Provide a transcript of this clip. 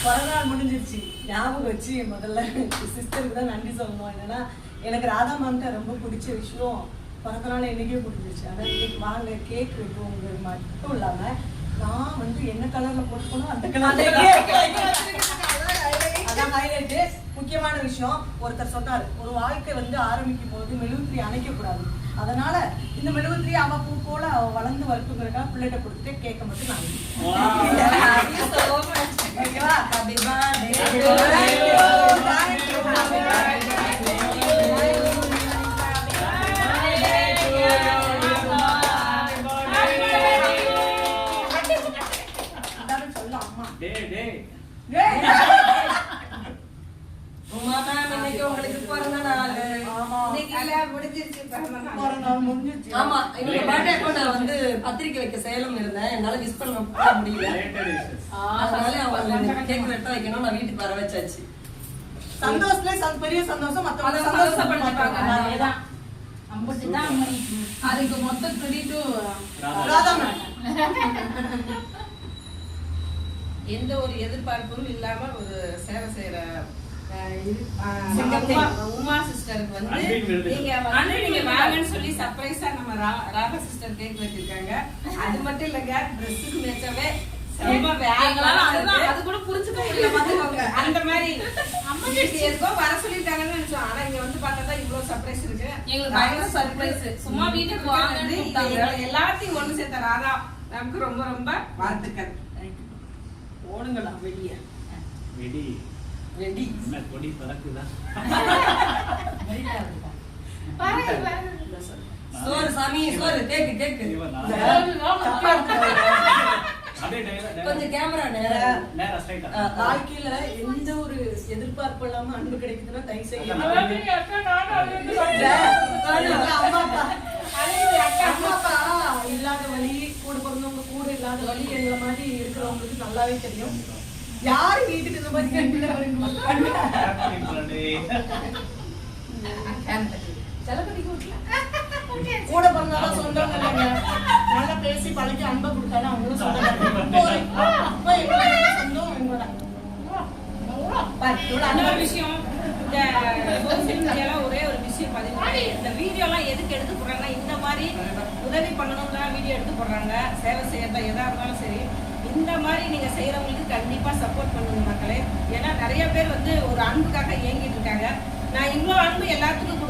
பிறந்தநாள் முடிஞ்சிருச்சு. ஞாபகம் வச்சு முதல்ல சிஸ்டருக்கு தான் நன்றி சொல்லணும். என்னன்னா எனக்கு ராதா மேம்கிட்ட ரொம்ப பிடிச்ச விஷயம் பிறந்தநாள் என்னைக்கே முடிஞ்சிருச்சு. ஆனால் இன்னைக்கு வாங்க கேக் வைப்போங்க மட்டும் இல்லாம நான் வந்து என்ன கலர்ல போட்டுக்கணும் அந்த கலர்ல அதான் ஹைலைட்டு. முக்கியமான விஷயம் ஒருத்தர் சொன்னார், ஒரு வாழ்க்கை வந்து ஆரம்பிக்கும் போது மெழுகுத்திரி அணைக்கக்கூடாது. அதனால இந்த மெழுகுத்திரி அவ பூ போல அவ வளர்ந்து வரட்டுங்கிறதுக்காக பிள்ளைகிட்ட கொடுத்துட்டு கேட்க மட்டும் நான் சொல்ல அம்மா உங்களுக்கு பிறந்த நாள் முடிஞ்சிருச்சு. ஆமா, இவங்க பர்த்டே அக்கௌண்ட் வந்து பத்திரிக்கை வைக்க சேலம் இருந்தேன். என்னால மிஸ் பண்ண முடியல. அதனால அவங்க கேக் வெட்ட வைக்கணும். நான் வீட்டுக்கு வர வச்சாச்சு. சந்தோஷத்துல பெரிய சந்தோஷம். மத்தவங்க சந்தோஷப்படுத்திப்பாங்க. அதுக்கு மொத்த கிரெடிட்டும் எந்த ஒரு எதிர்பார்ப்பும் இல்லாம ஒரு சேவை செய்யற உமா சிஸ்டருக்கு வந்து நீங்க வாங்கன்னு சொல்லி சர்ப்ரைஸா நம்ம ராதா சிஸ்டர் கேக் வச்சிருக்காங்க. அது மட்டும் இல்லங்க, ட்ரெஸ்ஸுக்கு மேட்சாவே அது கூட புரிஞ்சுக்க முடியல பாத்துக்கோங்க. அந்த மாதிரி எதுக்கோ வர சொல்லிட்டாங்கன்னு நினைச்சோம். ஆனா இங்க வந்து பார்த்தா இவ்வளவு சர்ப்ரைஸ் இருக்கு. எங்களுக்கு பயங்கர சர்ப்ரைஸ். சும்மா வீட்டுக்கு வாங்க எல்லாத்தையும் ஒண்ணு சேர்த்த ராதா நமக்கு ரொம்ப ரொம்ப வாழ்த்துக்கள். ஓடுங்களா வெளிய வெடி வெடி என்ன கொடி பறக்குதா? சோறு சாமி சோறு கேக்கு கேக்கு கொஞ்சம் கேமரா நேரா ஸ்ட்ரைட்டா. வாழ்க்கையில எந்த ஒரு எதிர்பார்ப்பு இல்லாம அன்பு கிடைக்குதுன்னா தயவு செய்ய அம்மா அப்பா இல்லாத வழி, கூட பிறந்தவங்க கூட இல்லாத வழி எங்களை மாதிரி இருக்கிறவங்களுக்கு நல்லாவே தெரியும். யாரு வீட்டுக்கு இந்த மாதிரி கூட பிறந்தாலும் சொந்தம் இல்லைங்க. நல்லா பேசி பழகி அன்பை கொடுத்தாலும் அவங்களும் சொந்தம். இன்னொரு விஷயம், இந்த சோசியல் மீடியால ஒரே ஒரு விஷயம் பதிவு, இந்த வீடியோ எல்லாம் எதுக்கு எடுத்து போடுறாங்கன்னா இந்த மாதிரி உதவி பண்ணணும்னா வீடியோ எடுத்து போடுறாங்க. சேவை செய்யறதா எதா இருந்தாலும் சரி, இந்த மாதிரி நீங்க செய்யறவங்களுக்கு கண்டிப்பா சப்போர்ட் பண்ணுங்க மக்களே. ஏன்னா நிறைய பேர் வந்து ஒரு அன்புக்காக ஏங்கிட்டு இருக்காங்க. நான் இவ்வளவு அன்பு எல்லாத்துக்கும்